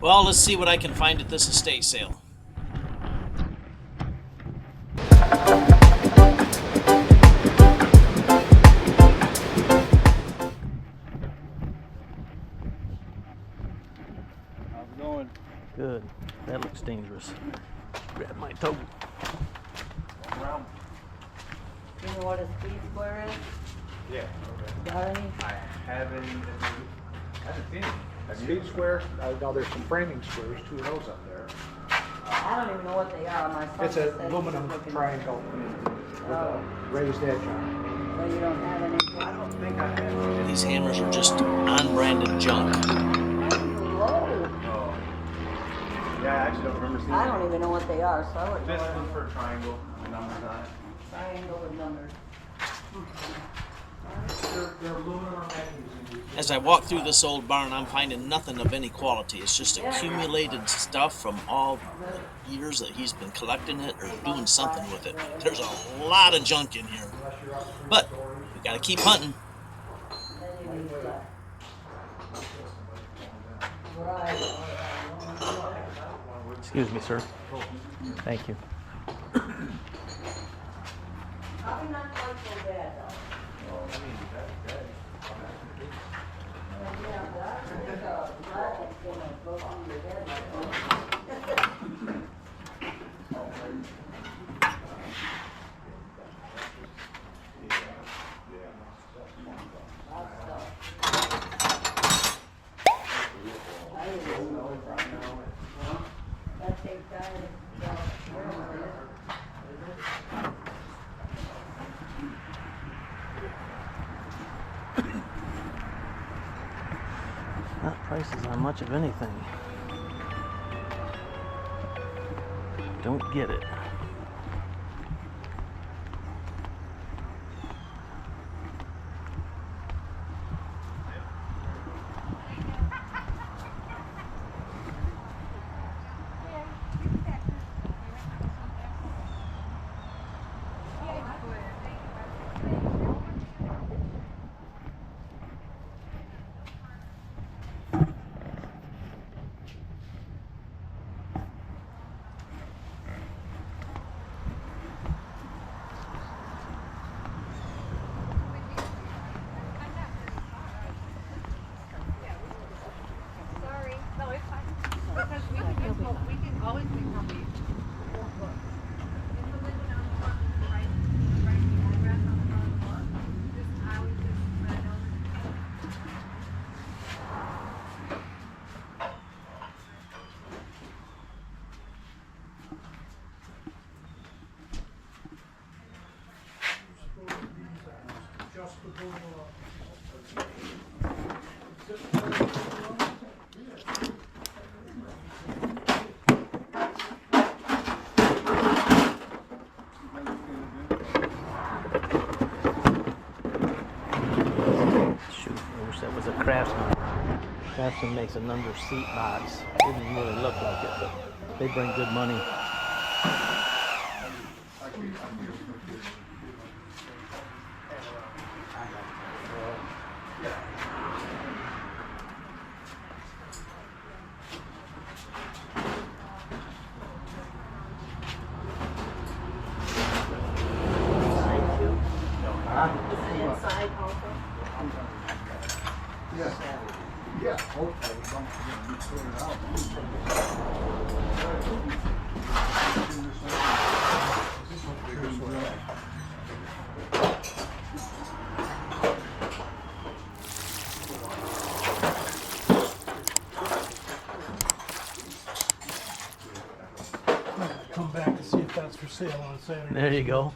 Well, let's see what I can find at this estate sale. How's it going? Good. That looks dangerous. Grab my toe. Around. You know what a speed square is? Yeah. Okay. Got any? I haven't seen it. A speed square. Now there's some framing squares, two of those up there. I don't even know what they are. My son It's said an he was aluminum looking- triangle with a raised edge on So you don't have any? it. I don't think I have. These hammers are just unbranded junk. Low. Oh. Yeah, I actually don't remember seeing I it. don't even know what they are, so I wouldn't know Just what look for a triangle, the numbers on it. triangle with numbers. They're aluminum or magnesium. As I walk through this old barn, I'm finding nothing of any quality. It's just accumulated stuff from all the years that he's been collecting it or doing something with it. There's a lot of junk in here. But we gotta keep hunting. Then you need that. Excuse me, sir. Thank you. Probably not quite so bad though. Yeah, but I think that is gonna go through your head like that. That takes time. Not prices on much of anything. Don't get it. Sorry. No, it's fine. Because we can always make copies. It's a window down the front, right the address on the front of the book. I always just put it over. Shoot, I wish that was a Craftsman. Craftsman makes an under seat box. It didn't really look like it, but they bring good money. Inside also. Yeah, hopefully we don't forget to sort it out. Come back and see if that's for sale on Saturday. There you go.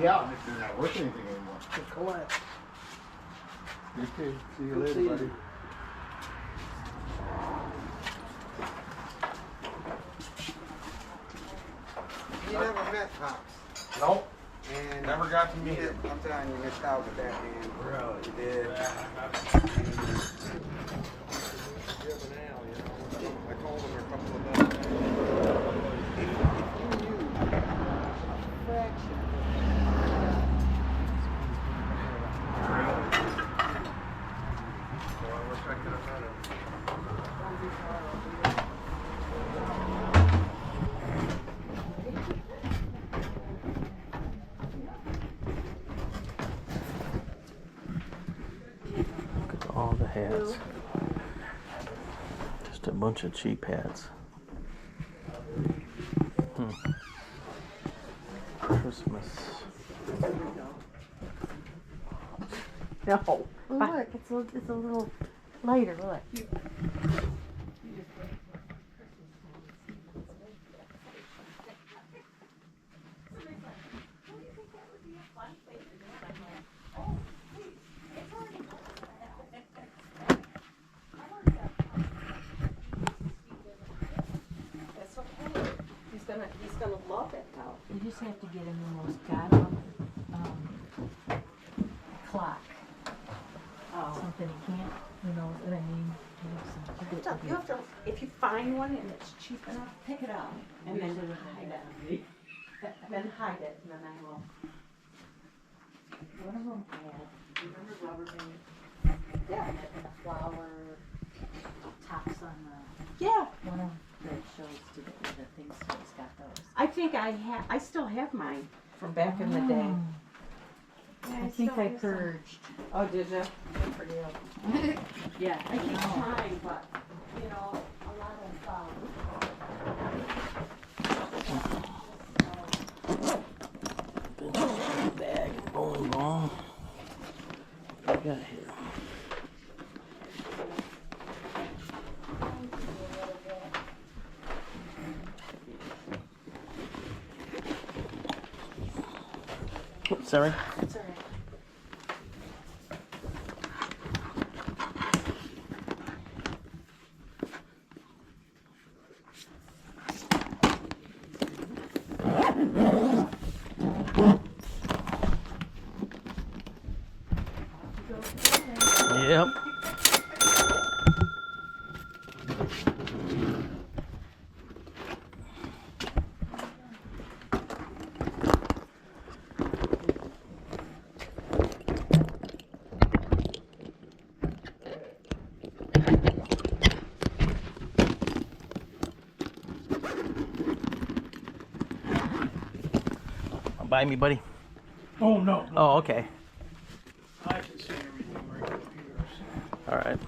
Yeah, they're not worth anything anymore. Collect. You too. See you Good later, seeing buddy. you. You never met Pops. Nope. And Never got to meet you him. I'm telling you, you missed out with that man. Really? You did. I told him a couple of days. hats. Just a bunch of cheap hats. Christmas. No. Oh, look, it's a little lighter, look. That's okay. He's gonna love it now. You just have to get him the most god clock. Oh. Something he can't, you know what I mean? You have to, if you find one and it's cheap enough, pick it up and then hide it. Then hide it, and then I will. One of them had, remember rubber band? Yeah. The flower tops on Yeah. one of that shows to the things, so it's got those. I think I still have mine from back in the day. Yeah, I think still I have some. purged. Oh, did you? Good for you. Yeah, I keep trying, but, you know, a lot of, Bag going wrong. What we got here? Oops, sorry. That's all right. Yep. Buy me, buddy. Oh, no. Oh, okay. I can see everything right up here. So. All right.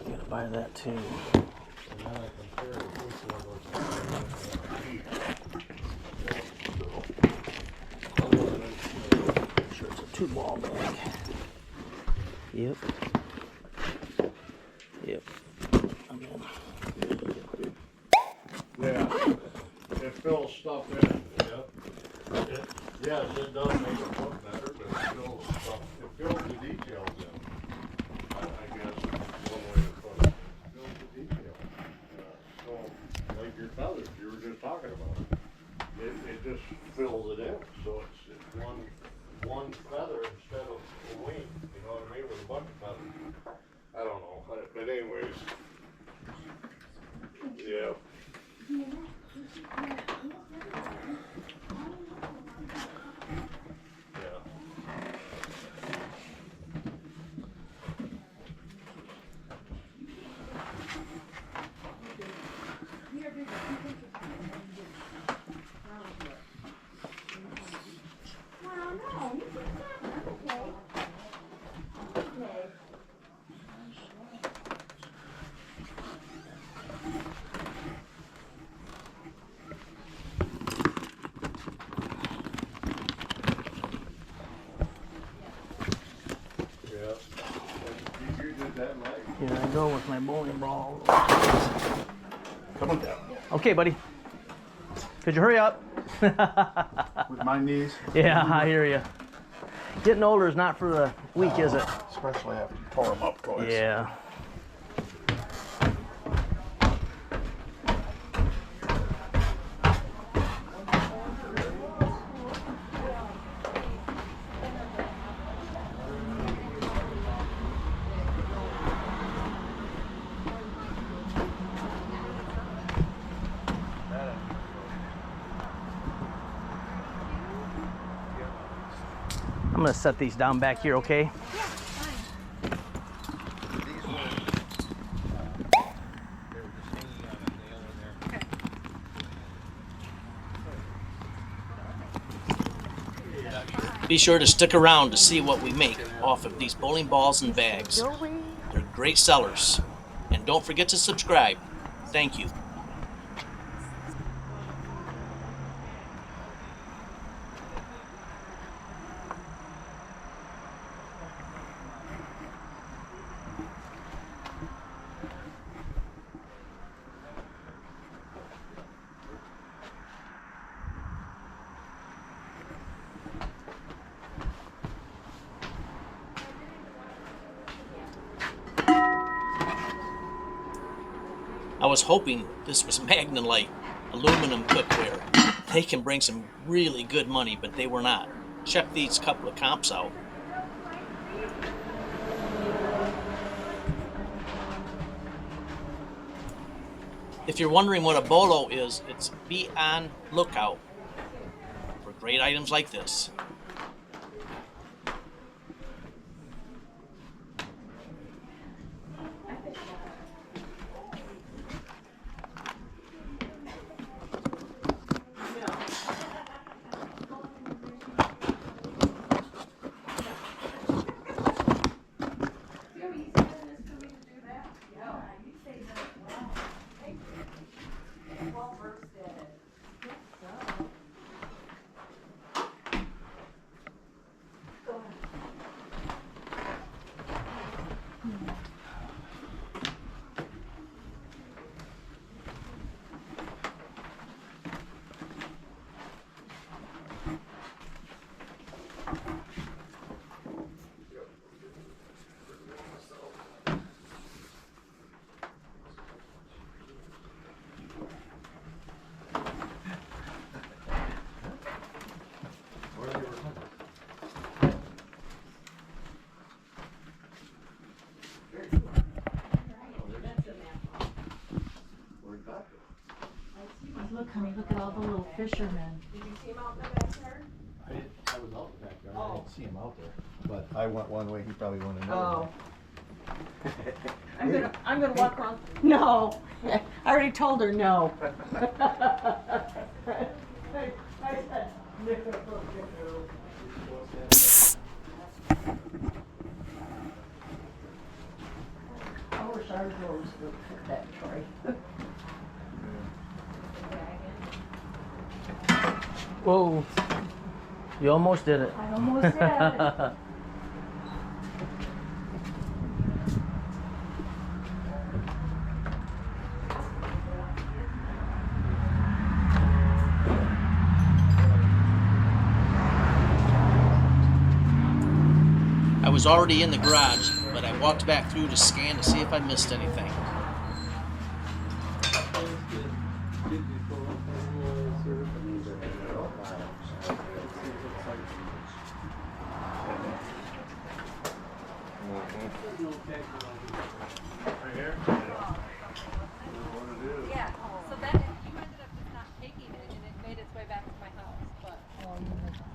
Gotta buy that too. Sure, it's a 2-ball bag. Yep. Yep. I'm in. Yeah, it fills stuff in, yeah. Yes, it does make it look better, but it fills stuff, it fills the details in. I guess, one way to put it, it fills the details. So, like your feathers, you were just talking about, it just fills it in, so it's one feather instead of a wing, you know what I mean, with a bunch of feathers. I don't know, but anyways, yeah. Here I go with my bowling ball. Come on down. Okay, buddy. Could you hurry up? With my knees. Yeah, I hear you. Getting older is not for the weak, is it? Especially after you tore them up twice. Yeah. I'm gonna set these down back here, okay? Be sure to stick around to see what we make off of these bowling balls and bags. They're great sellers. And don't forget to subscribe. Thank you. I was hoping this was Magnolite aluminum cookware. They can bring some really good money, but they were not. Check these couple of comps out. If you're wondering what a bolo is, it's be on lookout for great items like this. Look, honey, look at all the little fishermen. I was out the backyard. I didn't see him out there. But I went one way, he probably went another way. I'm gonna walk around. No, I already told her no. I wish our girls would put that tray. Whoa, you almost did it. I almost did it. I was already in the garage, but I walked back through to scan to see if I missed anything. Yeah, so then you ended up just not taking it and it made its way back to my house, but,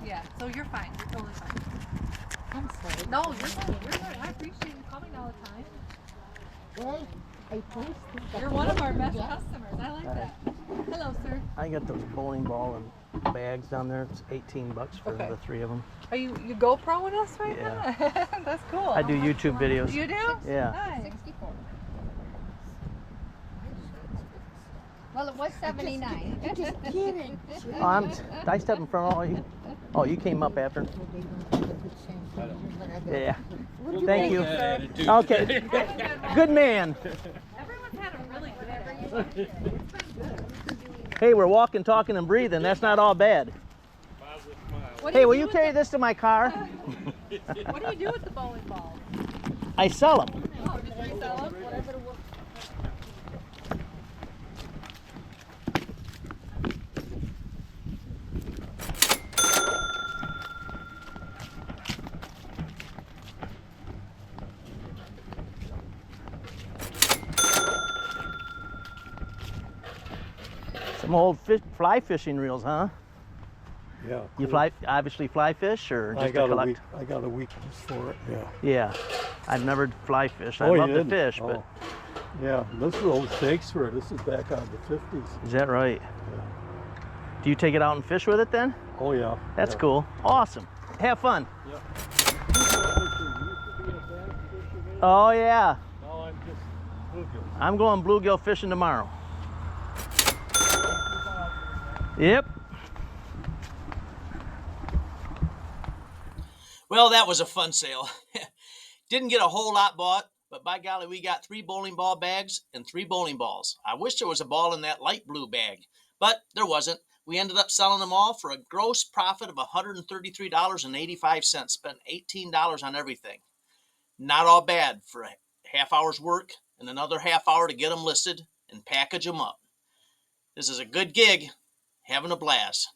yeah, so you're fine, you're totally fine. I'm sorry. No, you're fine, you're fine, I appreciate you coming all the time. Well, I posted. You're one of our best customers, I like that. Hello, sir. I got those bowling ball and bags down there. It's $18 for Okay. the 3 of them. Are you GoProing us right Yeah. now? That's cool. I do YouTube videos. You do? Yeah. Nice. 64. Well, it was 79. Just kidding. Oh, I stepped in front of all you. Oh, you came up after. Yeah. Thank you. Okay. Good man. Everyone's had a really good Hey, we're walking, talking, and breathing. That's not all bad. What do Hey, you will do you with carry this to my car? What do you do with the bowling balls? I sell them. Oh, just resell them? Some old fly fishing reels, huh? Yeah. You obviously fly fish or just I to got collect? I got a weakness for it, yeah. Yeah, I've never fly fished. I Oh, you love to didn't? fish, but Oh. Yeah, this is old Shakespeare. This is back out of the 50s. is that right? Yeah. Do you take it out and fish with it then? Oh, yeah. That's yeah. cool. Awesome. Have fun. Oh yeah. No, I'm just bluegill. I'm going bluegill fishing tomorrow. Yep. Well, that was a fun sale. Didn't get a whole lot bought, but by golly, we got 3 bowling ball bags and 3 bowling balls. I wish there was a ball in that light blue bag, but there wasn't. We ended up selling them all for a gross profit of $133.85. Spent $18 on everything. Not all bad for a half hour's work and another half hour to get them listed and package them up. This is a good gig. Having a blast.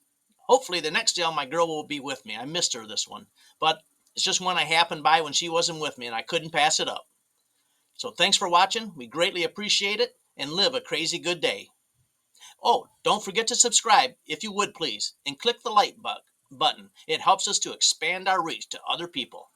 Hopefully the next sale my girl will be with me. I missed her this one, but it's just one I happened by when she wasn't with me and I couldn't pass it up. So thanks for watching. We greatly appreciate it and live a crazy good day. Oh, don't forget to subscribe if you would please and click the like button. It helps us to expand our reach to other people.